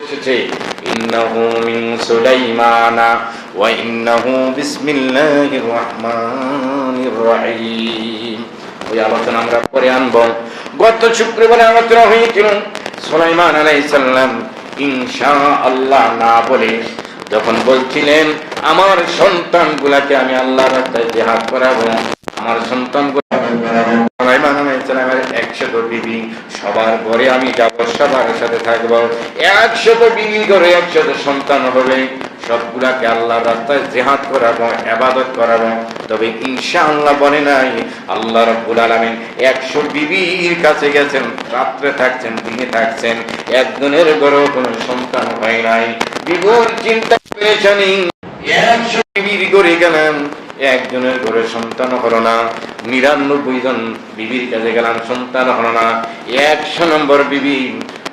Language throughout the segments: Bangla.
এসেছে ইন্নাহু মিন সুলাইমানা ওয়া ইন্নাহু বিসমিল্লাহির রহমানির রহিম। ওই আলোচনা আমরা পরে আনব। গত শুক্রবারে আলোচনা হয়েছিল সুলাইমান আলাইহিস সালাম ইনশাআল্লাহ না বলে যখন বলছিলেন আমার সন্তানগুলাকে আমি আল্লাহর রাস্তায় জিহাদ করাবো, আমার সন্তানগুলো সুলাইমান আলাইহিস সালামের 100 বিবি, সবার ঘরে আমি যাব, সবার সাথে থাকবো, 100 বিবি ঘরে 100 সন্তান হবে, সবগুলাকে আল্লাহর রাস্তায় জিহাদ করাবো, ইবাদত করাবো। তবে ইনশাআল্লাহ বলে নাই আল্লাহ রাব্বুল আলামিন 100 বিবির কাছে গেছেন, রাত্রে থাকছেন, দিনে থাকছেন, একজনের ঘরেও কোনো সন্তান হয় নাই। বিপুল চিন্তা পেরেছেন, 100 বিবির ঘরে গেলেন, একজনের ঘরে সন্তান হলো না, 99 জন বিবির কাছে গেলাম, সন্তান হলো না, 100 নম্বর বিবি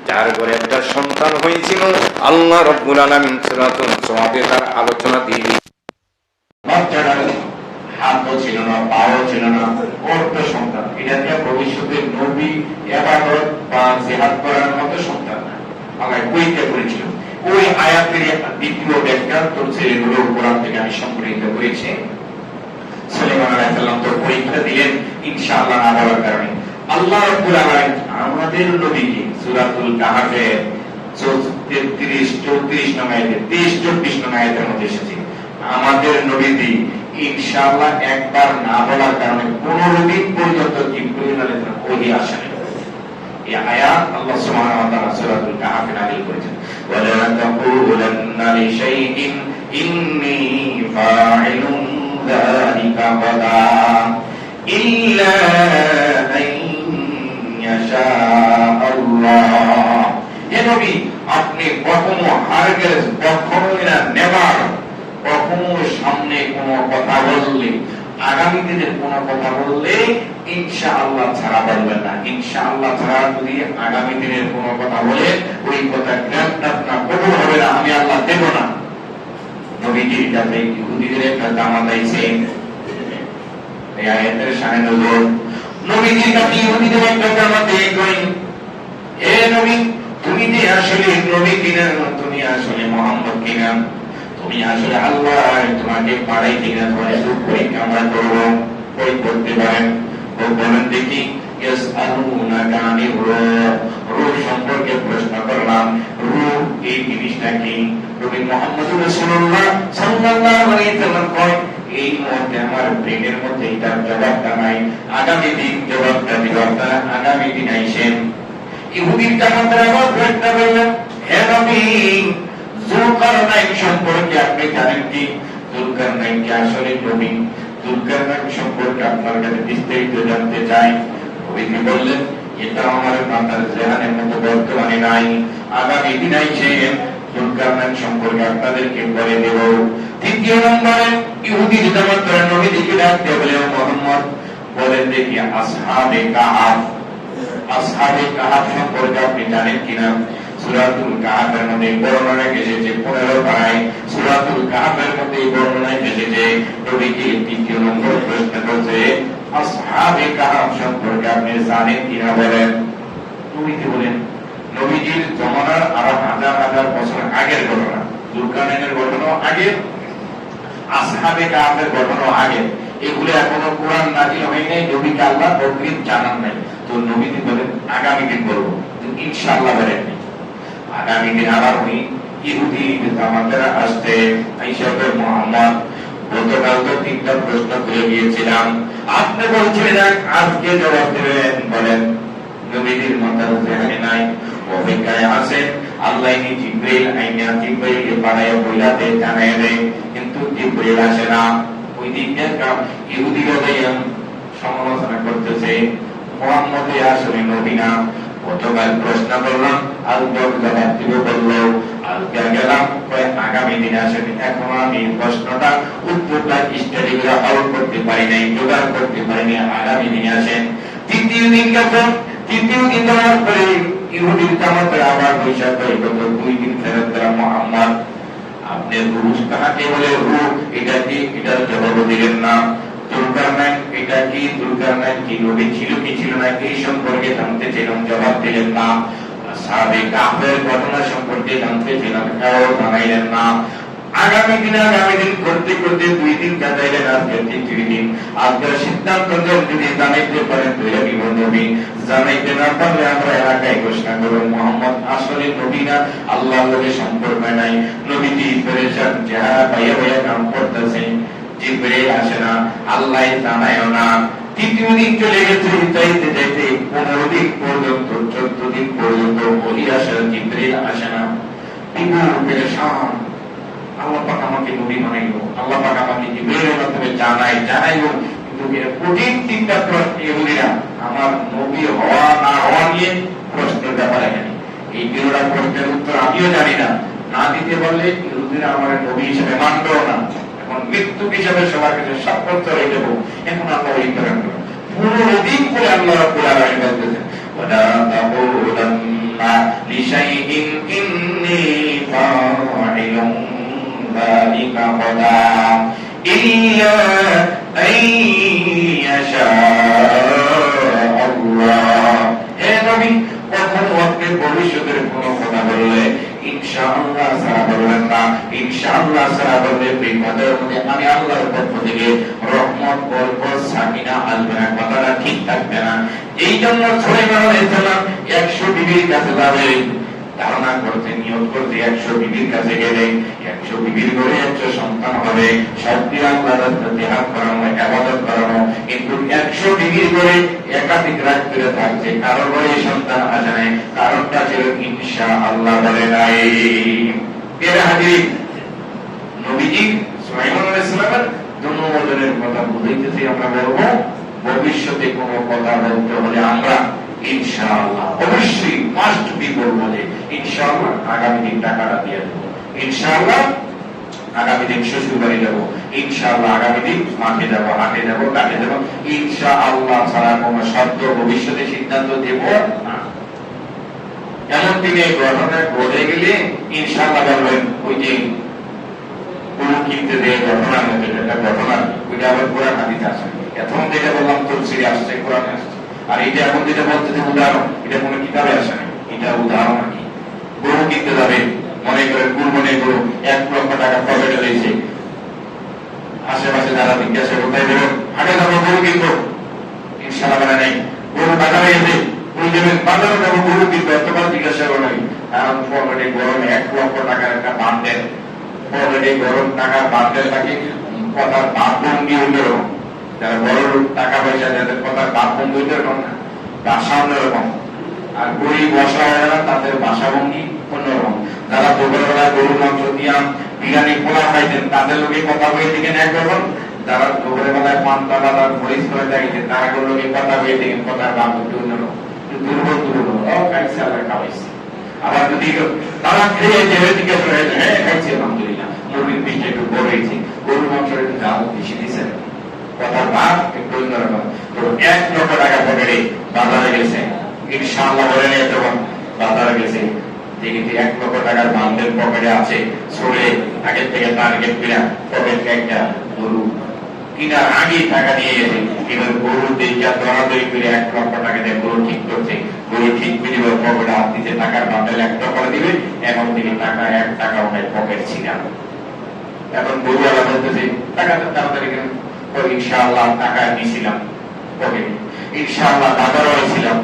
যার ঘরে একটা সন্তান হয়েছিল আল্লাহ রাব্বুল আলামিন সূরাতুল সওয়াদে তার আলোচনা দিয়ে হাতও ছিল না, পাও ছিল না, অর্থ সন্তান, এটা দিয়ে ভবিষ্যতে নবী ইবাদত বা জিহাদ করার মতো সন্তান না, আল্লাহ কইতে করেছিল। ওই আয়াতের দ্বিতীয় ব্যাখ্যা তোর ছেলেগুলো কোরআন থেকে আমি সংগ্রহিত করেছি। সুলাইমান আলাইহিস সালাম তো পরীক্ষা দিলেন ইনশাআল্লাহ না বলার কারণে। আল্লাহ রাব্বুল আলামিন আমাদের নবীকে সূরাতুল কাহফের 33 34 নং আয়াতে 23 24 নং আয়াতের মধ্যে এসেছে আমাদের নবীজি ইনশাআল্লাহ একবার না বলার কারণে 15 দিন পর্যন্ত জিবরিল আলাইহিস সালাম ওহী আসেন। এই আয়াত আল্লাহ সুবহানাহু ওয়া তাআলা সূরাতুল কাহফে নাযিল করেছেন। ওয়ালা তাকুলান্না লিশাইইন ইন্নী ফাইলুন যালিকা গাদা ইল্লা আন ইয়াশা আল্লাহ। হে নবী, আপনি কখনো হারগিজ কখনো না নেভার কখনো সামনে কোনো কথা বললে, আগামী দিনের কোনো কথা বললে ইনশাআল্লাহ ছাড়া বলবেন না। ইনশাআল্লাহ ছাড়া যদি আগামী দিনের কোনো কথা বলে ওই কথা গ্রান্টার না, কবুল হবে না, আমি আল্লাহ দেব না। নবীজির কাছে ইহুদিদের একটা জামাত আইছে, এই আয়াতের শানে নজর। নবীজির কাছে ইহুদিদের একটা জামাত কই, এ নবী, তুমি যে আসলে নবী কিনা, তুমি আসলে মুহাম্মদ কিনা, তুমি আসলে আল্লাহ তোমাকে পাড়াই কিনা, তোমার সুখ পরীক্ষা আমরা করবো, কই করতে পারেন? ও বলেন দেখি। ইয়াসআলুনাকা আনির রূহ, রূহ সম্পর্কে প্রশ্ন করলাম, রূহ এই জিনিসটা কি? নবী মুহাম্মদ রাসূলুল্লাহ সাল্লাল্লাহু আলাইহি ওয়াসাল্লাম কয়, এই মুহূর্তে আমার ব্রেনের মধ্যে এটার জবাবটা নাই, আগামী দিন জবাবটা দিব, আপনারা আগামী দিন আইসেন। ইহুদির জামাতের আবার প্রশ্ন করলেন, হে নবী, যুলকারনাইন সম্পর্কে আপনি জানেন কি? যুলকারনাইন কি আসলে নবী? যুলকারনাইন সম্পর্কে আপনার কাছে বিস্তারিত জানতে চাই। নবীজি বললেন, এটা আমার মাথার জেহানের মতো বর্তমানে নাই, আগামী দিন আইসে যুলকারনাইন সম্পর্কে আপনাদেরকে বলে দেব। তৃতীয় নম্বরে ইহুদির জামাতরা নবীজিকে ডাকতে বলে, মুহাম্মদ বলেন দেখি আসহাবে কাহাফ, আসহাবে কাহাফ সম্পর্কে আপনি জানেন কিনা? সূরাতুল কাহফের মধ্যে বর্ণনা এসেছে 15 পারায়, সূরাতুল কাহফের মধ্যে বর্ণনা এসেছে। নবীজি তৃতীয় নম্বর প্রশ্ন করছে, আসহাবে কাহফ সম্পর্কে আপনি জানেন কিনা বলেন। নবীজি বলেন, নবীজির জমানার আরো হাজার হাজার বছর আগের ঘটনা, যুলকারনাইনের ঘটনা আগে, আসহাবে কাহফের ঘটনা আগে, এগুলো এখনো কোরআন নাযিল হয় নাই, নবীকে আল্লাহ তৌফিক জানান নাই। তো নবীজি বলেন আগামী দিন বলবো, ইনশাআল্লাহ বলেন। আগামী দিন আবার ওই ইহুদি জামাতেরা আসতে আইসাবে, মুহাম্মদ গতকাল তো 3টা প্রশ্ন করে গিয়েছিলাম, আপনি বলছিলেন আজকে জবাব দেবেন, বলেন। নবীজির মাথার জেহানে নাই, অপেক্ষায় আছেন আল্লাহ জিবরিল আইনা, জিবরিলকে পাঠায় বইলাতে জানায় দেয়, কিন্তু জিবরিল আসে না। ওই দিনের ইহুদিরা সমালোচনা করতেছে, মুহাম্মদ আসলে নবী না। গতকাল প্রশ্ন করলাম, আর জবাব দিব বললো, আজকে গেলাম আগামী দিনে আসেন। এখন আমি প্রশ্নটা উত্তরটা স্টাডি করে হল করতে পারি নাই, জোগাড় করতে পারি নাই, আগামী দিনে আসেন। তৃতীয় দিন গেছেন, তৃতীয় দিন যাওয়ার পরে ইহুদির জামাতেরা আবার বৈশাখ করে গত 2 দিন ফেরত দিলাম, মুহাম্মদ আপনি রূহ কাহাকে বলে, রূহ এটা কি? এটার জবাব দিলেন না। যুলকারনাইন এটা কি? যুলকারনাইন কি নবী ছিল কি ছিল না এই সম্পর্কে জানতে চাইলাম, জবাব দিলেন না। আসহাবে কাহফের ঘটনা সম্পর্কে জানতে ছিলাম, এও জানাইলেন না। আগামী দিন করতে করতে 2 দিন কাটাইলেন, আজকে 3 দিন। আজকে সিদ্ধান্ত নেন যদি জানাইতে পারেন দইয়া দিব নবী, জানাইতে না পারলে আমরা এলাকায় ঘোষণা করব মুহাম্মদ আসলে নবী না, আল্লাহর লগে সম্পর্ক নাই। নবীজি পেরেশান চেহারা পাইয়া কাম করতেছে, জিবরিল আসে না, আল্লাহ জানায়ও না। 3 দিন চলে গেছে, যাইতে যাইতে 15 দিন পর্যন্ত, 14 দিন পর্যন্ত ওহী আসে, জিবরিল আসে না। বিপুল পেরেশান, আল্লাহ পাক আমাকে নবী বানাইলো, আল্লাহ পাক আমাকে জিবরিলের মাধ্যমে জানাইলো, কিন্তু কঠিন 3টা প্রশ্ন ইহুদিরা আমার নবী হওয়া না হওয়া নিয়ে প্রশ্নের ব্যাপারে জানি। এই 3টা প্রশ্নের উত্তর আমিও জানি না, না দিতে পারলে ইহুদিরা আমার নবী হিসেবে মানবেও না। এখন মৃত্যু হিসেবে সবার কাছে সাক্ষাৎ হয়ে যাবো। এখন আল্লাহ এই করেন পুরো দিন করে আল্লাহ রাব্বুল আলামিন বলতেছেন, ওয়ালা তাকুলান্না লিশাইইন ইন্নী ফাইলুন ذلك غدا إلا أن يشاء الله। হে নবী, কখনো আপনি ভবিষ্যতের কোনো কথা বললে ইনশাআল্লাহ ছাড়া বলবেন না। ইনশাআল্লাহ ছাড়া বললে বিপদের মধ্যে আমি আল্লাহর পক্ষ থেকে রহমত, বরকত, সাকিনা আসবে না, কথাটা ঠিক থাকবে না। এই জন্য সুলাইমান আলাইহিস সালাম 100 বিবির কাছে যাবেন, ধারণা করতে নিয়োগ করতে 100 বিবির কাছে গেলে 100 বিবির করে 100 সন্তান হবে, সবটি আল্লাহর রাস্তায় জিহাদ করানো, ইবাদত করানো। কিন্তু 100 বিবির করে একাধিক রাত করে থাকছে, কারোর ঘরে সন্তান আসে নাই, কারণটা ছিল ইনশাআল্লাহ বলে নাই। এর হাদিস নবীজি সুলাইমান আলাইহিস সালামের জন্মদিনের কথা বুঝাইতেছি। আমরা বলবো ভবিষ্যতে কোনো কথা বলতে হলে আমরা ইনশাআল্লাহ অবশ্যই মাস্ট বি বলবো যে ইনশাআল্লাহ আগামী দিন টাকাটা দিয়ে দেবো, ইনশাআল্লাহ আগামী দিন শ্বশুর বাড়ি যাবো, ইনশাআল্লাহ আগামী দিন মাঠে যাবো, হাটে যাবো, কাটে যাবো, ইনশাআল্লাহ ছাড়া কোনো শব্দ ভবিষ্যতে সিদ্ধান্ত দেব না। এমন দিনে ঘটনা ঘটে গেলে ইনশাআল্লাহ বলবেন ওই যে কোনো কিনতে যে ঘটনার মধ্যে একটা ঘটনা, ওইটা আবার কোরআন হাদিস আসে। এখন যেটা বললাম তফসিরে আসছে, কোরআনে আসছে। আর এটা এখন যেটা বলতেছে উদাহরণ, এটা কোনো কিতাবে আসে না, এটা উদাহরণ আর কি। গরু কিনতে যাবে, মনে করেন কুরবানির গরু 1 লক্ষ টাকা পকেটে রয়েছে, আশেপাশে যারা জিজ্ঞাসা কোথায় দেবেন, হাটে যাবো গরু কিনবো, ইনশাআল্লাহ বলে নেই। গরু বাজারে এসে ওই দেবেন, বাজারে যাবো গরু কিনবো, এতবার জিজ্ঞাসা করে নাই। কারণ পকেটে গরম 1 লক্ষ টাকার একটা বান্ডেল, পকেটে গরম টাকার বান্ডেল থাকে, কথার বাঁধভঙ্গি অন্যরকম। যারা বড় টাকা পয়সা যাদের কথার বাঁধভঙ্গি অন্যরকম না, ভাষা অন্যরকম। আর গরিব বসা হয় না, তাদের ভাষাভঙ্গি অন্যরকম। যারা দুপুরবেলা গরুর মাংস দিয়া বিরিয়ানি পোলা খাইতেন, তাদের লোকে কথা বলে দিকেন একরকম। যারা দুপুরের বেলায় পান্তা বাজার মরিচ করে দেখেছেন, তারা লোকে কথা বলে দিকেন, কথার বাঁধভঙ্গি অন্যরকম। দুর্বল খাইছে, আবার খাওয়াইছে। আবার যদি তারা খেয়ে যেয়ে জিজ্ঞাসা করে, হ্যাঁ খাইছি আলহামদুলিল্লাহ, মুরগির পিঠে একটু বড় হয়েছে, গরুর মাংসের একটু দাম বেশি দিয়েছে, কথার ভাগ একটু অন্যরকম। তো 1 লক্ষ টাকা পকেটে বাজারে গেছে, ইনশাআল্লাহ বলে নিয়ে যখন বাজারে গেছে, যে কিন্তু 1 লক্ষ টাকার বান্ডেল পকেটে আছে, সরে আগে থেকে টার্গেট কিনা পকেটে একটা গরু কিনার আগে টাকা নিয়ে গেছে। এবার গরু দেখা দরাদরি করে 1 লক্ষ টাকা দিয়ে গরু ঠিক করছে, গরু ঠিক করে দিবে, পকেটে হাত দিতে টাকার বান্ডেল 1 টাকা দিবে, এখন থেকে টাকা 1 টাকা ওখানে পকেট ছিল। এখন গরুওয়ালা বলতেছে টাকাটা তাড়াতাড়ি কেন, ইনশাআল্লাহ টাকা নিয়েছিলাম পকেটে, ইনশাআল্লাহ বাজারও ছিলাম,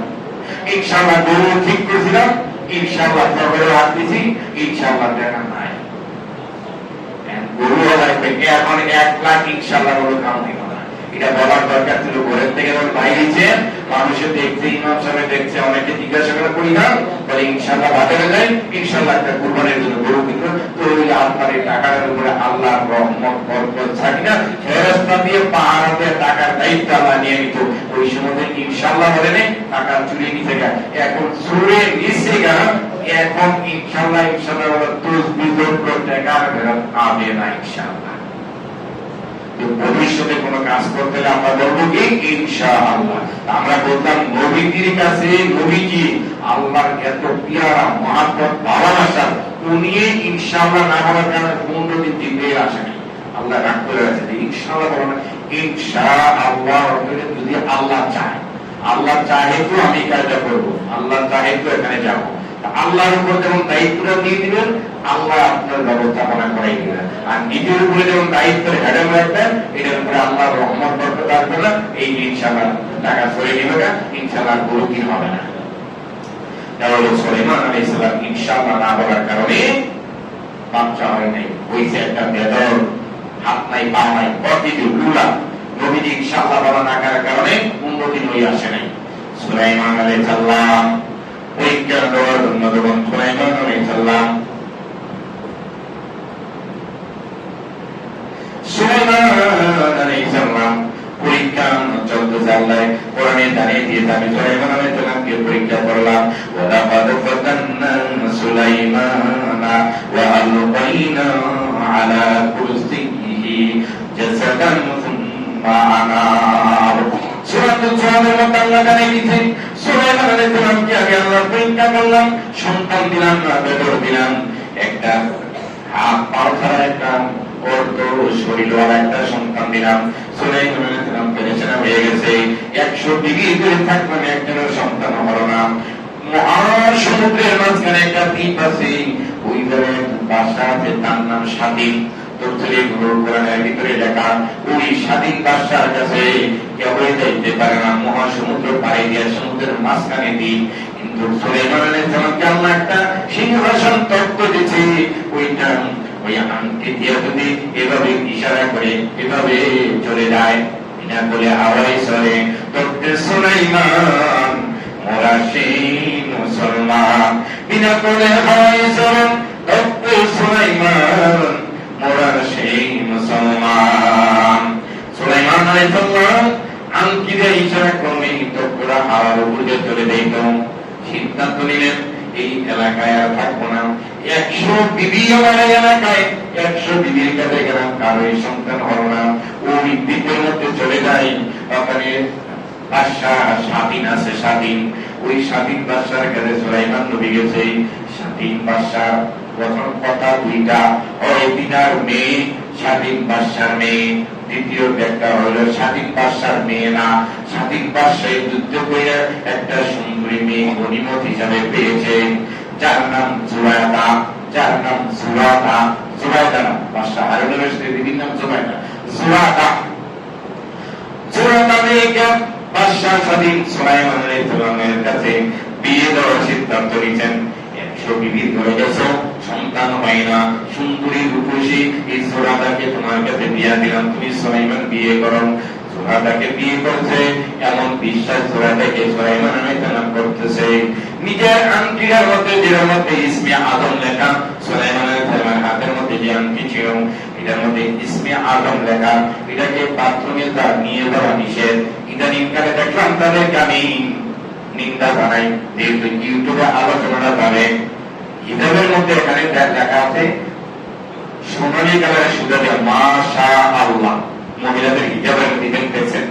ইনশাআল্লাহ গরু ঠিক করেছিলাম, ইনশাআল্লাহ পকেটে হাত দিয়েছি, ইনশাআল্লাহ টাকা নাই। গরুওয়ালা এখন 1 লাখ ইনশাআল্লাহ বলে কাম হইল না। এটা বলার দরকার ছিল ঘরের থেকে যখন বাইরেছে, মানুষে দেখছে, ইমাম সাহেব দেখছে, অনেকে জিজ্ঞাসা করে করি না, বলে ইনশাআল্লাহ বাজারে যাই, ইনশাআল্লাহ একটা কুরবানির জন্য গরু কিনবো। তো ওই আপনার এই টাকার উপরে আল্লাহর রহমত, বরকত থাকি না, ফেরেশতা দিয়ে পাহাড় দিয়ে টাকার দায়িত্ব আল্লাহ নিয়ে নিত। ওই সময় ইনশাআল্লাহ বলে নেই, টাকা চুরি নিতে গা, এখন চুরে নিচ্ছে গা, এখন ইনশাআল্লাহ ইনশাআল্লাহ বলে তুজ বিজয় করতে টাকা ফেরত আবে না ইনশাআল্লাহ। ভবিষ্যতে কোনো কাজ করতে হলে আমরা বলবো কি ইনশাআল্লাহ। আমরা বলতাম নবীজির কাছে, নবীজি আল্লাহর এত পিয়ারা, মহব্বত, ভালোবাসা, উনি ইনশাআল্লাহ না বলার কারণে 15 দিন জিবরিল আসেনি। আল্লাহ রাগ করে আছে যে ইনশাআল্লাহ বলো না, ইনশাআল্লাহ অর্থে যদি আল্লাহ চায়, আল্লাহ চাহে তো আমি কাজটা করবো, আল্লাহ চাহে তো এখানে যাবো। আল্লাহর উপর যেমন দায়িত্বটা দিয়ে দিবেন, আল্লাহ আপনার ব্যবস্থাপনা করাই দিবেন। আর নিজের উপরে যেমন দায়িত্বের হ্যাডেল রাখবেন, এটার উপরে আল্লাহর রহমত বরকত আসবে না, এই ইনশাআল্লাহ টাকা চলে যাবে না, ইনশাআল্লাহ কোনো কি হবে না। তাহলে সুলাইমান আলাইহিস সালাম ইনশাআল্লাহ না বলার কারণে বাচ্চা হয় নাই। ওই যে একটা বেদর, হাত নাই পা নাই, অতিথি লুলা, নবীজি ইনশাআল্লাহ বলা না করার কারণে উন্নতি হয়ে আসে নাই। সুলাইমান আলাইহিস সালাম পরীক্ষা দেওয়ার জন্য যখন সুলাইমান আলাইহিস সালাম পরীক্ষা চলতে আল্লাহ কোরআনে জানিয়ে দিয়ে আমি সুলাইমান আলাইহিস সালামকে পরীক্ষা করলাম। ওয়ালাকাদ ফাতান্না সুলাইমানা ওয়া আলকাইনা আলা কুরসিহি জাসাদান সুম্মা আনাব। সূরাতুল জুমারের মধ্যে আল্লাহ জানিয়ে দিয়েছেন সুলাইমান আলাইহিস সালামকে আমি আল্লাহ পরীক্ষা করলাম, সন্তান দিলাম না, বেদর দিলাম, একটা হাত পা ছাড়া একটা অর্ধ শরীরওয়ালা একটা সন্তান দিলাম। সুলাইমান আলাইহিস সালাম পেরেশান হয়ে গেছে, 100 ডিগ্রি করে থাকবেন, একজনের সন্তান হলো না। মহাসমুদ্রের মাঝখানে একটা দ্বীপ আছে, ওই জায়গায় বাদশা আছে, তার নাম স্বাধীন। কোরআনের ভিতরে লেখা, ওই স্বাধীন বাদশার কাছে কেউ যাইতে পারে না, মহাসমুদ্র পাড়ি দিয়ে সমুদ্রের মাঝখানে দ্বীপ। কিন্তু সুলাইমান আলাইহিস সালামকে আল্লাহ একটা সিংহাসন তত্ত্ব দিয়েছে, ওইটা ওই আংটি দিয়ে যদি এভাবে ইশারা করে এভাবে চলে যায়, এটা বলে আওয়াজ করে তত্ত্বে সুলাইমান মোরা সেই মুসলমান, বিনা বলে হয় চরণ তত্ত্বে সুলাইমান মোরা সেই মুসলমান। সুলাইমান আলাইহিস সালাম আংটি দিয়ে ইশারা করলে তত্ত্বটা হাওয়ার উপরে চলে যেত। সিদ্ধান্ত নিলেন এই এলাকায় আর থাকবো না, 100 বিবি আমার এলাকায়, 100 বিবির কাছে গেলাম, কারোই সন্তান হলো না। ওই দ্বীপের মধ্যে চলে যাই, ওখানে বাদশা স্বাধীন আছে, স্বাধীন, ওই স্বাধীন বাদশার কাছে সুলাইমান নবী গেছে। স্বাধীন বাদশা প্রথম কথা দুইটা, হয় তিনার মেয়ে স্বাধীন বাদশার মেয়ে, দ্বিতীয় ব্যাখ্যা হলো স্বাধীন বাদশার মেয়ে না, স্বাধীন বাদশাহ যুদ্ধ করে একটা সুন্দরী মেয়ে গনিমত হিসাবে পেয়েছে, যার নাম জুরায়দা, যার নাম জুরাদা, জুরায়দা না, বাদশাহ হারুনের স্ত্রীর নাম জুরায়দা, জুরাদা। জুরাদা মেয়েকে বাদশাহ স্বাধীন সুলাইমান আলাইহিস সালামের কাছে বিয়ে দেওয়ার সিদ্ধান্ত নিয়েছেন। 100 বিবি ধরে গেছে, সন্তান হয় না, সুন্দরী রূপসী এই জুরাদাকে তোমার কাছে বিয়ে দিলাম, তুমি সুলাইমান বিয়ে করো। জুরাদাকে বিয়ে করছে, এমন বিশ্বাস জুরাদাকে সুলাইমান আলাইহিস সালাম করতেছে। নিজের আংটির মধ্যে যেটার মধ্যে ইসমে আদম লেখা, সুলাইমান আলাইহিস সালামের হাতের মধ্যে যে আংটি ছিল এটার মধ্যে ইসমে আদম লেখা, এটাকে বাথরুমে তার নিয়ে যাওয়া নিষেধ। ইদানিং কালে দেখলাম তাদেরকে আমি নিন্দা জানাই, যেহেতু ইউটিউবে আলোচনাটা যাবে, হিজাবের মধ্যে এখানে লেখা আছে সোনালী কালারের সুতা দিয়ে মাশা আল্লাহ, মহিলাদের হিজাবের মধ্যে দেখতেছেন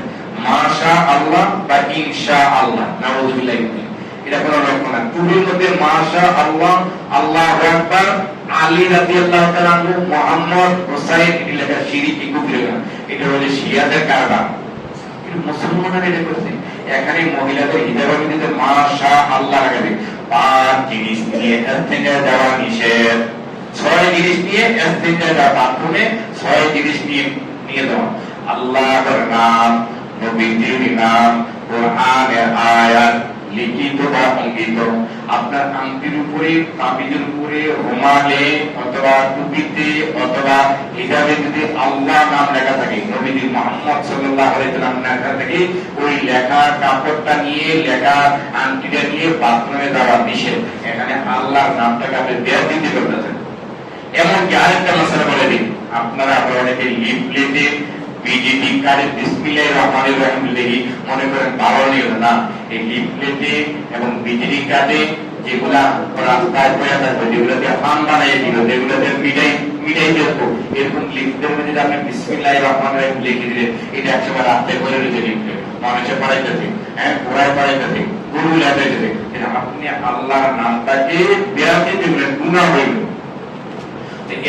মাশা আল্লাহ বা ইনশা আল্লাহ, নাউযুবিল্লাহ, এটা কোনো লক্ষণ না। টুপির মধ্যে মাশা আল্লাহ, আল্লাহু আকবার, আলী রাদিয়াল্লাহু তাআলা আনহু, মুহাম্মদ, হুসাইন, এটি লেখা শিরকি কুফরি না, এটা হলো শিয়াদের কারবার। কিন্তু মুসলমানরা এটা করছে, এখানে মহিলাদের হিজাবের মধ্যে মাশা আল্লাহ লেখা আছে, 5 জিনিস নিয়ে এস্তেঞ্জা যাওয়া নিষেধ, 6 জিনিস নিয়ে এস্তেঞ্জা যাওয়া, বাথরুমে 6 জিনিস নিয়ে যাওয়া, আল্লাহর নাম, নবীজির নাম, কোরআনের আয়াত, লিখিত বা অঙ্কিত, আপনার আংটির উপরে, তাবিজের উপরে, রুমালে অথবা টুপিতে অথবা হিজাবে যদি আল্লাহ নাম লেখা থাকে, নবীজি মুহাম্মদ সাল্লাল্লাহু আলাইহি ওয়াসাল্লাম লেখা থাকে, ওই লেখা কাপড়টা নিয়ে, লেখা আংটিটা নিয়ে বাথরুমে যাওয়া নিষেধ। এখানে আল্লাহর নামটাকে আপনি বেয়াদবি করতেছেন। এমনকি আরেকটা মশলা বলে দিন, আপনারা অনেকে লিফলেটে বিজেপি কার্ডে বিসমিল্লাহির রহমানির রহিম লিখে মনে করেন ভালো নিয়ম না, এই লিফলেটে এবং বিজেপি কার্ডে যেগুলা রাস্তায় পড়ে থাকবে, যেগুলোতে ফান বানাই দিল, যেগুলোতে মিটাই দেখবো, এরকম লিফলেটের মধ্যে আপনি বিসমিল্লাহির রহমানির রহিম লিখে দিলেন, এটা একসময় রাস্তায় পড়ে রয়েছে লিফলেট, মানুষে পড়াইতেছে, ঘোড়ায় পড়াইতেছে, গরু লাগাইতেছে, এটা আপনি আল্লাহর নামটাকে বেয়াদবি দিলেন, গুনাহ হইল।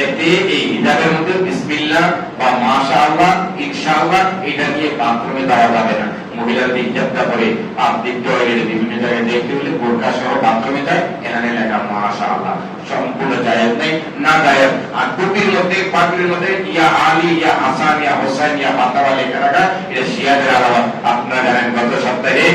এতে এই হিজাবের মধ্যে বিসমিল্লাহ বা মাশাআল্লাহ, ইনশাআল্লাহ এটা নিয়ে বাথরুমে যাওয়া যাবে না। মহিলার দিকটা পরে পাবলিক টয়লেটে বিভিন্ন জায়গায় দেখতে হলে বোরকা সহ বাথরুমে যায়, এখানে লেখা মাশাআল্লাহ, সম্পূর্ণ জায়েজ নেই, না জায়েজ। আর টুপির মধ্যে পাগড়ির মধ্যে ইয়া আলী, ইয়া হাসান, ইয়া হোসেন, ইয়া ফাতেমা লেখা রাখা, এটা শিয়াদের আলামত। আপনারা জানেন গত সপ্তাহে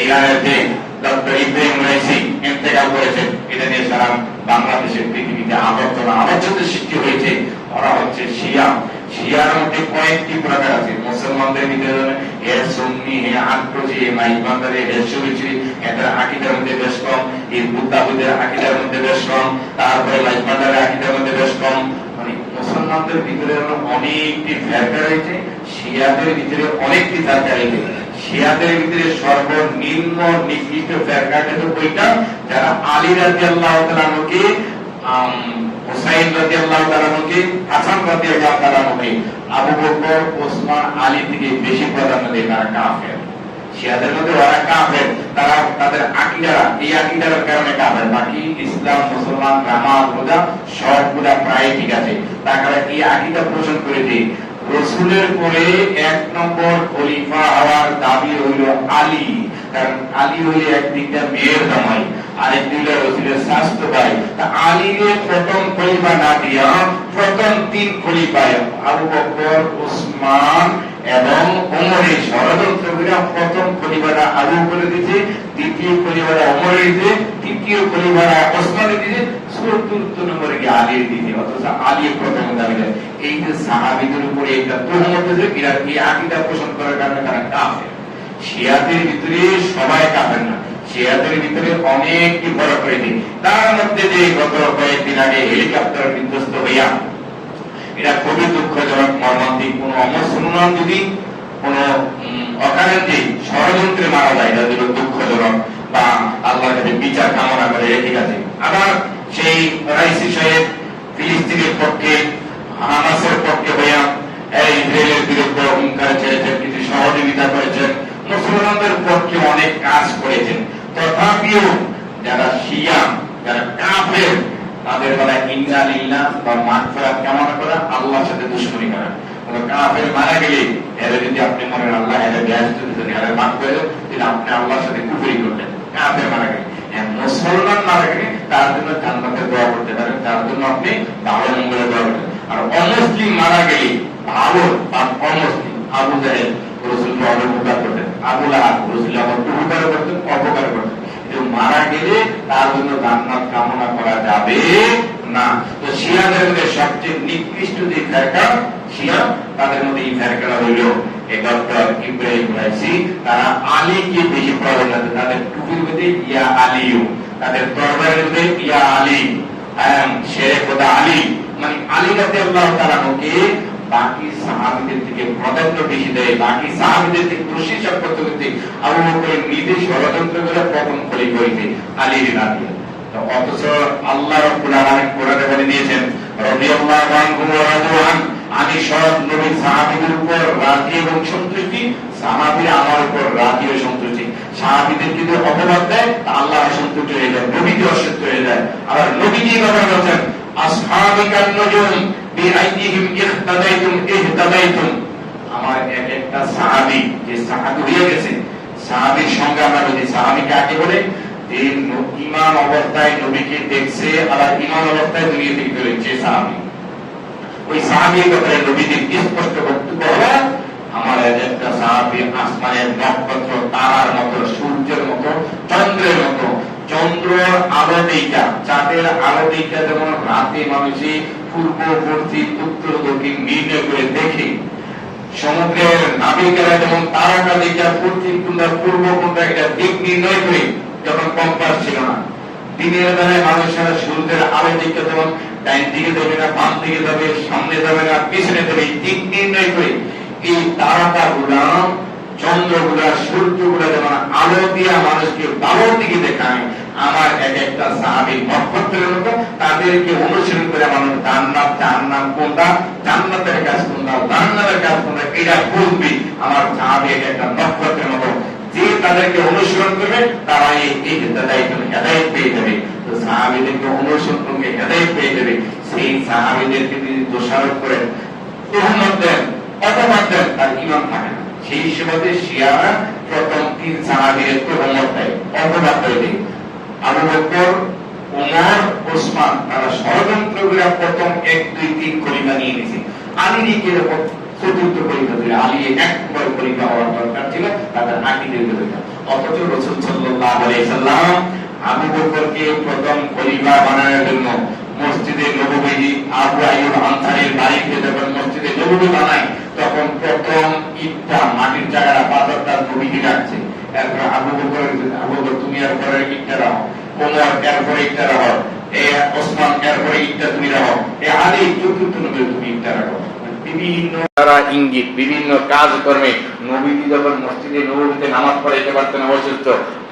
ইরানের যে ডক্টর ইব্রাহিম রাইসি ইন্তেকাল করেছেন, এটা নিয়ে সারা বাংলাদেশের পৃথিবীতে আলোচনার সৃষ্টি হয়েছে। ওরা হচ্ছে শিয়া। শিয়ার মধ্যে কয়েকটি প্রকার আছে। মুসলমানদের ভিতরে এর সুন্নি, হে আক্রোশী, হে মাইকবান্দারে, হে সুবিচি, এদের আকীদার মধ্যে বেশ কম, এই বুদ্ধাবুদের আকীদার মধ্যে বেশ কম, তারপরে মাইকবান্দারের আকীদার মধ্যে বেশ কম। মানে মুসলমানদের ভিতরে অনেকটি ফেরকা রয়েছে, শিয়াদের ভিতরে অনেকটি ফেরকা রয়েছে। শিয়াদের ভিতরে সর্বনিম্ন নিকৃষ্ট ফেরকা কিন্তু ওইটা যারা আলী রাদিয়াল্লাহু তাআলা কে, হুসাইন রাদিয়াল্লাহু তাআলা কে, হাসান রাদিয়াল্লাহু তাআলা কে আবু বকর, ওসমান, আলী থেকে বেশি প্রাধান্য দেয়, তারা কাফের। শিয়াদের মধ্যে ওরা কাফের, তারা তাদের আকীদারা, এই আকীদার কারণে কাফের। বাকি ইসলাম, মুসলমান, নামাজ, রোজা সবগুলা প্রায় ঠিক আছে। তারা এই আকীদা পোষণ করে দেয়। রাসূলের পরে এক নম্বর খলিফা হওয়ার দাবি হইল আলী, কারণ আলী হইল একদিকটা মেয়ের জামাই, আরেকদিকে রাসূলের শাস্ত্র ভাই। তা আলীকে প্রথম খলিফা না দিয়া প্রথম তিন খলিফা আবু বকর, ওসমান এবং ওমরের ষড়যন্ত্র করে প্রথম খলিফাটা আবু বকর দিয়েছে, দ্বিতীয় খলিফাটা ওমরের দিয়েছে, তৃতীয় খলিফাটা ওসমানের দিয়েছে, চতুর্থ নম্বরে গিয়ে আলীর দিয়েছে। অথচ আলী প্রথম দাবি দেয়। এই যে সাহাবীদের উপরে একটা তুহমত হয়েছে, এরা এই আকীদা পোষণ করার কারণে তারা কাফের। শিয়াদের ভিতরে সবাই কাফের না, শিয়াদের ভিতরে অনেকটি ফরক রয়েছে। তার মধ্যে যে গত কয়েকদিন আগে হেলিকপ্টার বিধ্বস্ত হইয়া, এটা খুবই দুঃখজনক, মর্মান্তিক। কোন অমুসলমান যদি কোন অকারণে ষড়যন্ত্রে মারা যায়, এটা যদি দুঃখজনক, বা আল্লাহর কাছে বিচার কামনা করে, ঠিক আছে। আবার সেই রাইসি সাহেব ফিলিস্তিনের পক্ষে, হামাসের পক্ষে হইয়া ইসরায়েলের বিরুদ্ধে হুঙ্কার ছেড়েছেন, কিছু সহযোগিতা করেছেন, মুসলমানদের পক্ষে অনেক কাজ করেছেন। তথাপিও যারা শিয়া, যারা কাফের, তাদের বেলা ইন্না লিল্লাহ বা মাগফিরাত কামনা করা, আল্লাহর সাথে দুশমনি করা। কোন কাফের মারা গেলে এর যদি আপনি মনে আল্লাহ এর বেহেশত দিবেন, এর মাফ করে দেন, তাহলে আপনি আল্লাহর সাথে কুফরি করলেন। কাফের মারা গেলে, মুসলমান মারা গেলে তার জন্য জান্নাতের দোয়া করতে পারেন, তার জন্য আপনি ভালো মঙ্গলের দোয়া করতে। আর অমুসলিম মারা গেলে ভালো বা অমুসলিম, আবু জাহেল রাসূলকে অপকার করতেন, আবু লাহাব রাসূলকে উপকার করতেন, অপকার করতেন। মারা গেলে তার জন্য জান্নাত কামনা করা যাবে না। তো শিয়াদের মধ্যে সবচেয়ে নিকৃষ্ট যে ফেরকা শিয়া, তাদের মধ্যে এই ফেরকাটা হইল এই ডক্টর ইব্রাহিম রাইসি। তারা আলীকে বেশি প্রাধান্য দেয়। তাদের টুপির মধ্যে ইয়া আলীও, তাদের দরবারের মধ্যে ইয়া আলী, শেখ খোদা আলী, মানে আলী রাদিয়াল্লাহু তাআলা কে বাকি সাহাবীদের থেকে প্রাধান্য বেশি দেয়। বাকি সাহাবীদের থেকে প্রশংসা করতে করতে আবু বকর নিজে ষড়যন্ত্র করে প্রথম খলিফা হইতে আলী রাদিয়াল্লাহু। তো অথচ আল্লাহ রাব্বুল আলামিন কোরআনে বলে দিয়েছেন, রাদিয়াল্লাহু আনহু ওয়া রাদু আন, আমি সব নবী সাহাবীদের উপর রাজি এবং সন্তুষ্টি, সাহাবীরা আমার উপর রাজি ও সন্তুষ্টি। সাহাবীদের যদি অপবাদ দেয়, আল্লাহ অসন্তুষ্ট হয়ে যায়, নবীজি অসন্তুষ্ট হয়ে যায়। আবার নবীজি কথা বলেছেন, আসহাবিকান নুজুম বিআইদিহিম ইহতাদাইতুম ইহতাদাইতুম। আমার এক একটা সাহাবী, যে সাহাবী হয়ে গেছে, সাহাবীর সঙ্গে আমরা যদি সাহাবীকে আগে বলে যে ঈমান অবস্থায় নবীকে দেখছে, আবার ঈমান অবস্থায় দুনিয়া থেকে চলে গেছে সাহাবী, ওই সাহাবীর ব্যাপারে নবীজির স্পষ্ট বক্তব্য হলো, আমার একটা সাহাবী আসমানের নক্ষত্র, তারার মতো, সূর্যের মতো, চন্দ্রের মতো। চন্দ্র আলো দেখা, চাঁদের আলো দেখা যেমন রাতে মানুষই পূর্ব পশ্চিম উত্তর দক্ষিণ নির্ণয় করে দেখে, সমুদ্রের নাবিকেরা যেমন তারাটা দেখা পশ্চিম কোনটা পূর্ব কোনটা এটা দিক নির্ণয় করে, যখন কম্পাস ছিল না, দিনের বেলায় মানুষেরা সূর্যের আলো দেখে যেমন ডাইন দিকে যাবে না, বাম দিকে যাবে, সামনে যাবে না, পিছনে যাবে, দিক নির্ণয় করে এই তারাটা গুলা, চন্দ্র গুলা, সূর্য গুলা যেমন আলো দিয়া মানুষকে ভালোর দিকে দেখায়, আমার এক একটা সাহাবী নক্ষত্রের মতো তাদেরকে অনুসরণ করে মানুষ জান্নাত জাহান্নাম কোনটা, জান্নাতের কাজ কোনটা, জাহান্নামের কাজ কোনটা, এটা বুঝবি। আমার সাহাবী এক একটা নক্ষত্রের মতো, যে তাদেরকে অনুসরণ করবে তারা এই হেদায়েত পেয়ে যাবে। তো সাহাবীদেরকে অনুসরণ করবে, হেদায়েত পেয়ে যাবে। সেই সাহাবীদেরকে যদি দোষারোপ করেন, তুহমত দেন, অপবাদ দেন, তার ঈমান থাকে না। সেই সুবাদে শিয়ারা প্রথম 3 সাহাবীর তোহমত দেয়, অপবাদ দেয়। আবু বকর, ওমর, ওসমান তারা ষড়যন্ত্র করে প্রথম 1 2 3 খলিফা নিয়ে নিয়েছে। আলীকে চতুর্থ খলিফা দিলে আলী একবার খলিফা হওয়ার দরকার ছিল, তাদের আকীদা বিরোধিতা। অথচ রাসূল সাল্লাল্লাহু আলাইহি সাল্লাম আবু বকরকে প্রথম খলিফা বানানোর জন্য মসজিদে নববী আবু আইয়ুব আনসারীর বাড়িতে যখন মসজিদে নববী বানায়, তখন প্রথম ইটটা মাটির জায়গাটা পাথরটা নবীকে রাখছে। এরপর আবু বকর তুমি এরপরে ইটটা রাখো, ওমর এরপরে ইটটা রাখো, ওসমান এরপরে ইটটা তুমি রাখো, আলী চতুর্থ নবী তুমি ইটটা রাখো। বিভিন্ন তারা ইঙ্গিত, বিভিন্ন কাজকর্মে নবীজি যখন মসজিদে নববীতে নামাজ পড়াইতে পারতেন অসুস্থ,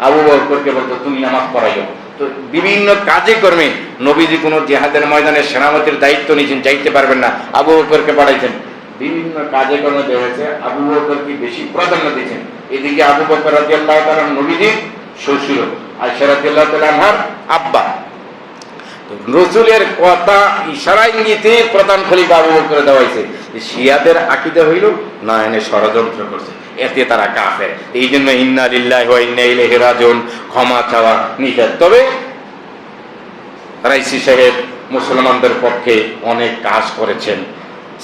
আবু বকরকে বলতো তুমি নামাজ পড়াইও। তো বিভিন্ন কাজে কর্মে নবীজি কোনো জিহাদের ময়দানে সেনাপতির দায়িত্ব নিয়েছেন, যাইতে পারবেন না, আবু বকরকে পাঠাইছেন। বিভিন্ন কাজে কর্মে দেওয়া হয়েছে, আবু বকরকে বেশি প্রাধান্য দিয়েছেন। এদিকে আবু বকর রাদিয়াল্লাহু তাআলা নবীজির শ্বশুর, আয়েশা রাদিয়াল্লাহু তাআলা আনহার আব্বা। রাসূলের কথা ইশারা ইঙ্গিতে প্রধান খলিফা আবু বকর দেওয়া হয়েছে। শিয়াদের আকীদা হইল না, এনে ষড়যন্ত্র করছে, এতে তারা কাফের। এই জন্য ইন্না লিল্লাহি ওয়া ইন্না ইলাইহি রাজিউন ক্ষমা চাওয়া নিষেধ। তবে রাইসি সাহেব মুসলমানদের পক্ষে অনেক কাজ করেছেন,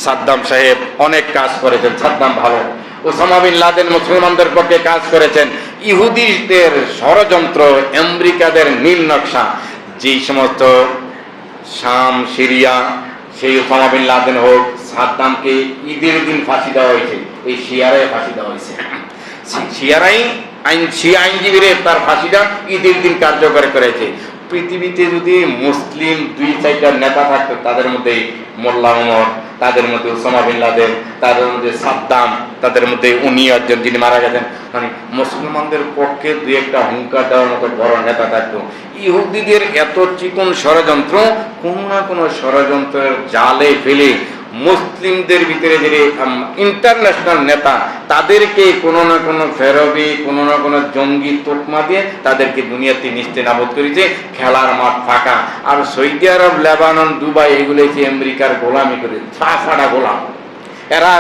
সাদ্দাম সাহেব অনেক কাজ করেছেন, সাদ্দাম ভালো। ওসামা বিন লাদেন মুসলমানদের পক্ষে কাজ করেছেন। ইহুদিদের ষড়যন্ত্র, আমেরিকাদের নীল নকশা, যেই সমস্ত শাম, সিরিয়া, সেই ওসামা বিন লাদেন হোক, সাদ্দামকে ঈদের দিন ফাঁসি দেওয়া হয়েছে, এই শিয়ারাই ফাঁসি দেওয়া হয়েছে। শিয়ারাই শিয়া আইনজীবীরা তার ফাঁসিটা ঈদের দিন কার্যকর করেছে। পৃথিবীতে যদি মুসলিম 2-4টা নেতা থাকতো, তাদের মধ্যে মোল্লা ওমর, তাদের মধ্যে ওসামা বিন লাদেন, তাদের মধ্যে সাদ্দাম, তাদের মধ্যে উনি একজন যিনি মারা গেছেন, মানে মুসলমানদের পক্ষে 2-1টা হুঙ্কার দেওয়ার মতো বড় নেতা থাকতো। ইহুদিদের এত চিকন ষড়যন্ত্র, কোনো না কোনো ষড়যন্ত্রের জালে ফেলে মুসলিমদের ভিতরে যে ইন্টারন্যাশনাল নেতা, তাদেরকে কোনো না কোনো ফেরবি, কোনো না কোনো জঙ্গি তোকমা দিয়ে তাদেরকে দুনিয়াতে নিস্তেনাবুদ করেছে, খেলার মাঠ ফাঁকা। আর সৌদি আরব, লেবানন, দুবাই এগুলো হচ্ছে আমেরিকার গোলামি করে, ফাঁকা গোলাম। এরা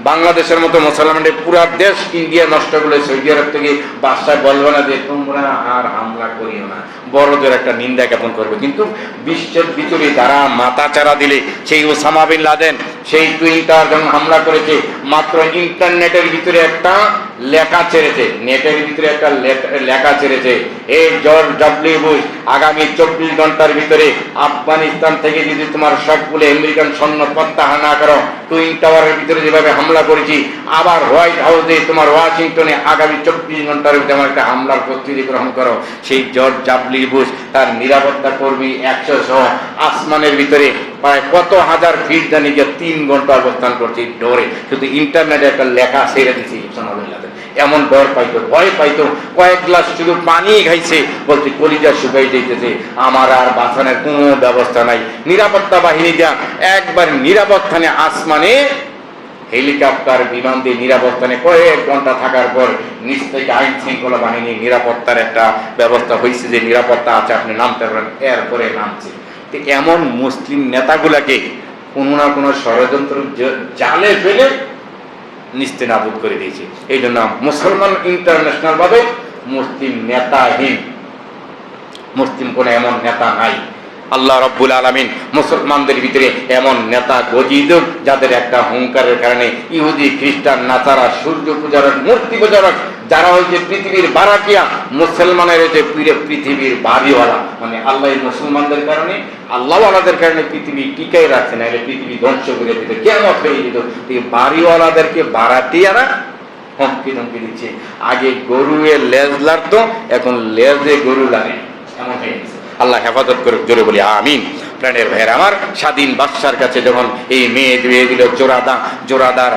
বাংলাদেশের মতো মুসলমানদের পুরা দেশ ইন্ডিয়া নষ্ট করলে সৌদি আরব থেকে বাদশায় বলবে না যে তোমরা আর হামলা করিও না, বড়দের একটা নিন্দা জ্ঞাপন করবে। কিন্তু বিশ্বের ভিতরে যারা মাথা চারা দিলে, সেই ওসামা বিন লাদেন সেই টুইন টাওয়ার যখন হামলা করেছে, মাত্র ইন্টারনেটের ভিতরে একটা লেখা ছেড়েছে, নেটের ভিতরে একটা লেখা ছেড়েছে, এই জর্জ ডব্লিউ বুশ আগামী 24 ঘন্টার ভিতরে আফগানিস্তান থেকে যদি তোমার সবগুলো আমেরিকান সৈন্য প্রত্যাহার না করো, টুইন টাওয়ারের ভিতরে যেভাবে হামলা করেছি, আবার হোয়াইট হাউসে তোমার ওয়াশিংটনে আগামী 24 ঘন্টার ভিতরে আমার একটা হামলার প্রস্তুতি গ্রহণ করো। সেই জর্জ ডব্লিউ বুশ তার নিরাপত্তা কর্মী 100 সহ আসমানের ভিতরে প্রায় কত হাজার ফিট জানি গিয়ে 3 ঘন্টা অবস্থান করছে ডোরে, শুধু ইন্টারনেটে একটা লেখা ছেড়ে দিছি। এমন ডর পাইতো, ভয় পাইতো, কয়েক গ্লাস শুধু পানি খাইছে, বলছে কলিজা শুকাই যাইতেছে, আমার আর বাঁচানোর কোনো ব্যবস্থা নাই। নিরাপত্তা বাহিনী যা একবার নিরাপত্তানে আসমানে হেলিকপ্টার, বিমান দিয়ে নিরাপত্তানে কয়েক ঘন্টা থাকার পর নিচ থেকে আইন শৃঙ্খলা বাহিনী নিরাপত্তার একটা ব্যবস্থা হয়েছে, যে নিরাপত্তা আছে, আপনি নামতে পারেন, এরপরে নামছে। তো এমন মুসলিম নেতাগুলাকে কোনো না কোনো ষড়যন্ত্র জালে ফেলে নিস্তেনাবুদ করে দিয়েছে। এই জন্য মুসলমান ইন্টারন্যাশনাল ভাবে মুসলিম নেতাহীন, মুসলিম কোনো এমন নেতা নাই। আল্লাহ রাব্বুল আলামিন মুসলমানদের ভিতরে এমন নেতা গজিয়ে দেন, যাদের একটা হুঙ্কারের কারণে ইহুদি, খ্রিস্টান, নাসারা, সূর্য পূজারক, মূর্তি পূজারক, যারা হচ্ছে পৃথিবীর বারাকিয়া, মুসলমানের হচ্ছে পৃথিবীর বাড়িওয়ালা। মানে আল্লাহ মুসলমানদের কারণে, আল্লাহওয়ালাদের কারণে পৃথিবী টিকাই রাখছে, না হলে পৃথিবী ধ্বংস করে দিত, কিয়ামত হয়ে যেত। বাড়িওয়ালাদেরকে বারাটিয়ারা হুমকি ধমকি দিচ্ছে। আগে গরুয়ের লেজ লাগতো, এখন লেজে গরু লাগে, এমন হয়ে গেছে। আল্লাহ হেফাজত করুক, জোরে বলি আমিন। প্রাণের ভাইয়ের আমার, স্বাধীন বাদশার কাছে যখন এই মেয়ে দিয়ে দিল জোরাদার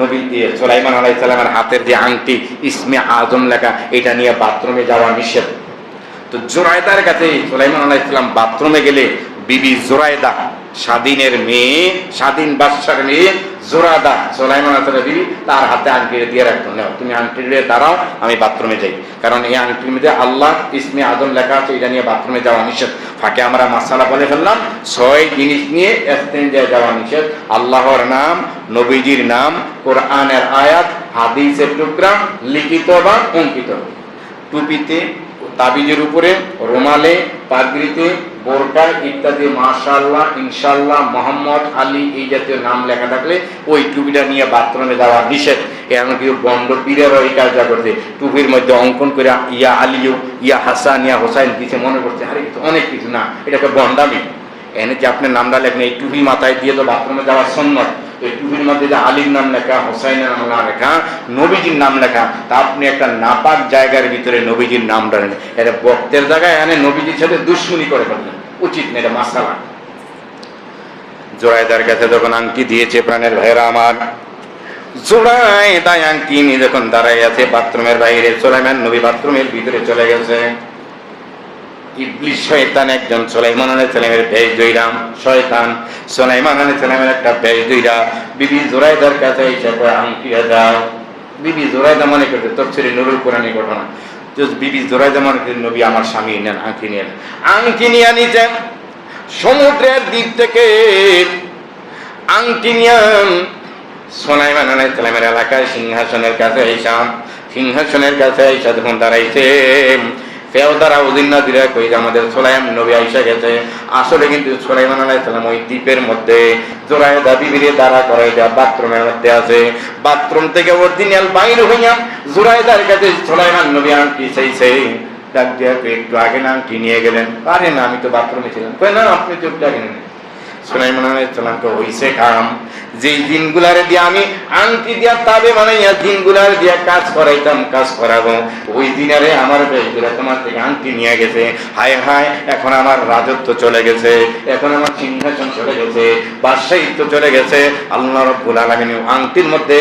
নবী দিয়ে সুলাইমান আলাইহিস সালামের হাতের যে আংটি ইসমে আজম লেখা, এটা নিয়ে বাথরুমে যাওয়া নিষেধ। তো জোরায়দার কাছে সুলাইমান আলাইহিস সালাম বাথরুমে গেলে বিবি জোরায়দা, স্বাধীনের মেয়ে, স্বাধীন বাদশার মেয়ে জোরাদা, সুলাইমান আলাইহিস সালামের বিবি, তার হাতে আংটি দিয়ে রাখতো, নাও তুমি আংটি দিয়ে দাঁড়াও, আমি বাথরুমে যাই। কারণ এই আংটির মধ্যে আল্লাহ ইসমে আজম লেখা আছে, এটা নিয়ে বাথরুমে যাওয়া নিষেধ। ফাঁকে আমরা মাসালা বলে ফেললাম, 6 জিনিস নিয়ে ইস্তেঞ্জায় যাওয়া নিষেধ। আল্লাহর নাম, নবীজির নাম, কোরআনের আয়াত, হাদিসের টুকরা লিখিত বা অঙ্কিত। টুপিতে, তাবিজের উপরে, রুমালে, পাগড়িতে, বোরকা ইত্যাদি মাশাআল্লাহ, ইনশাআল্লাহ, মোহাম্মদ, আলী এই জাতীয় নাম লেখা থাকলে ওই টুপিটা নিয়ে বাথরুমে যাওয়া নিষেধ। এমনকি বন্ড পীরেরও এই কাজটা করছে, টুপির মধ্যে অঙ্কন করে ইয়া আলিউ, ইয়া হাসান, ইয়া হোসাইন কিছু মনে করছে, আরে অনেক কিছু না, এটাকে বন্ডামি। এনে যে আপনার নামটা লেখেন, এই টুপি মাথায় দিয়ে তো বাথরুমে যাওয়ার সুন্নাত। এই টুপির মধ্যে যে আলীর নাম লেখা, হোসাইনের নাম না লেখা, নবীজির নাম লেখা, তা আপনি একটা নাপাক জায়গার ভিতরে নবীজির নাম ডালেন, এটা বক্তের জায়গায় এনে নবীজির সাথে দুশ্মনী করে ফেললেন, উচিত না, এটা মাসালা। জোরায়দার কাছে যখন আংটি দিয়েছে প্রাণের ভাইরা আমার, জোরায়দা আংটি নিয়ে যখন দাঁড়াই আছে বাথরুমের বাইরে, সুলাইমান নবী বাথরুমের ভিতরে চলে গেছে। ইবলিস শয়তান একজন সুলাইমান আলাইহিস সালামের বেশ দইরাম শয়তান, সুলাইমান আলাইহিস সালামের একটা বেশ দইরা বিবি জোরায়দার কাছে এসে কয় আংটি দাও। বিবি জোরায়দা মনে করতে তাফসীরে নুরুল কোরআনী ঘটনা, বিবি জোরায়দা মনে করতে নবী আমার স্বামী নেন, আংটি নিয়ে আংটি নিয়ে নিয়েছেন সমুদ্রের দ্বীপ থেকে। আংটি নিয়ে সুলাইমান আলাইহিস সালামের এলাকায় সিংহাসনের কাছে আইসাম, সিংহাসনের কাছে আইসা যখন দাঁড়াইছে, ফেওদারা উদিন্না দিরা কই আমাদের সুলাইমান নবী আইসা গেছে। আসলে কিন্তু সুলাইমান আলাইহিস সালাম ওই দ্বীপের মধ্যে জোরায়দা বিবিরে দাঁড়া করাই দেয়া বাথরুমের মধ্যে আছে। বাথরুম থেকে অরিজিনাল বাইর হইয়া জোরায়দার কাছে সুলাইমান নবী আংটি চাইছে। ডাক দিয়া একটু আগে না আংটি নিয়ে গেলেন, আরে না আমি তো বাথরুমে ছিলাম, কই না আপনি তো একটু আগে নেন। সুলাইমান আলাইহিস সালামকে হইছে কাম, যেই দিনগুলারে দিয়ে আমি আংটি দিয়া তাবে বানাইয়া দিনগুলার দিয়া কাজ করাইতাম, কাজ করাবো, ওই দিনারে আমার বেশগুলা তোমার থেকে আংটি নিয়ে গেছে। হায় হায়, এখন আমার রাজত্ব চলে গেছে, এখন আমার সিংহাসন চলে গেছে, বাদশাহিত্ব চলে গেছে। আল্লাহ রাব্বুল আলামিন আংটির মধ্যে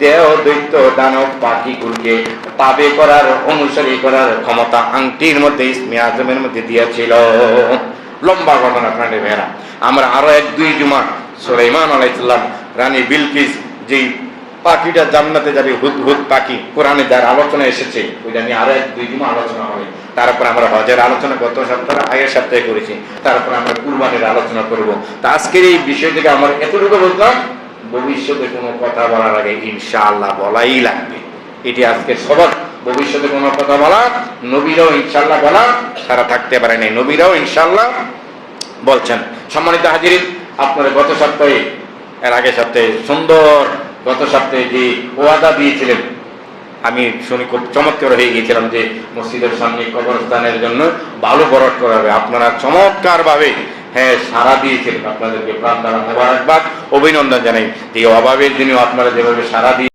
দেহ দৈত্য দানব পাখিগুলোকে তাবে করার, অনুসারী করার ক্ষমতা আংটির মধ্যে, ইসমে আজমের মধ্যে দিয়েছিল। লম্বা ঘটনা প্রাণী ভাইরা। আমরা আরো 1-2 জুমা সুলাইমান আলাইহিস সালাম, রানী বিলকিস যেই পাখিটা জান্নাতে যাবে, হুদহুদ পাখি, কোরআনে যার আলোচনা এসেছে, ওইটা নিয়ে আরো 1-2 জুমা আলোচনা হবে। তারপর আমরা হজের আলোচনা গত সপ্তাহে, আগের সপ্তাহে করেছি, তারপর আমরা কুরবানির আলোচনা করব। তা আজকের এই বিষয় থেকে আমার এতটুকু বললাম, ভবিষ্যতে কোনো কথা বলার আগে ইনশাআল্লাহ বলাই লাগবে, এটি আজকের সবক। ভবিষ্যতে কোনো কথা বলা, নবীরাও ইনশাআল্লাহ বলা সারা থাকতে পারে নাই, নবীরাও ইনশাআল্লাহ বলছেন। সম্মানিত হাজিরিন, আপনারা গত সপ্তাহে, এর আগের সপ্তাহে সুন্দর, গত সপ্তাহে যে ওয়াদা দিয়েছিলেন, আমি শুনি খুব চমৎকার হয়ে গিয়েছিলাম যে মসজিদের সামনে কবরস্থানের জন্য বালু বরাদ করা হবে। আপনারা চমৎকার ভাবে সারা দিয়েছিলেন, আপনাদেরকে প্রাণ দ্বারা মোবারকবাদ, অভিনন্দন জানাই। যে অভাবের দিনেও আপনারা যেভাবে সারা দিয়ে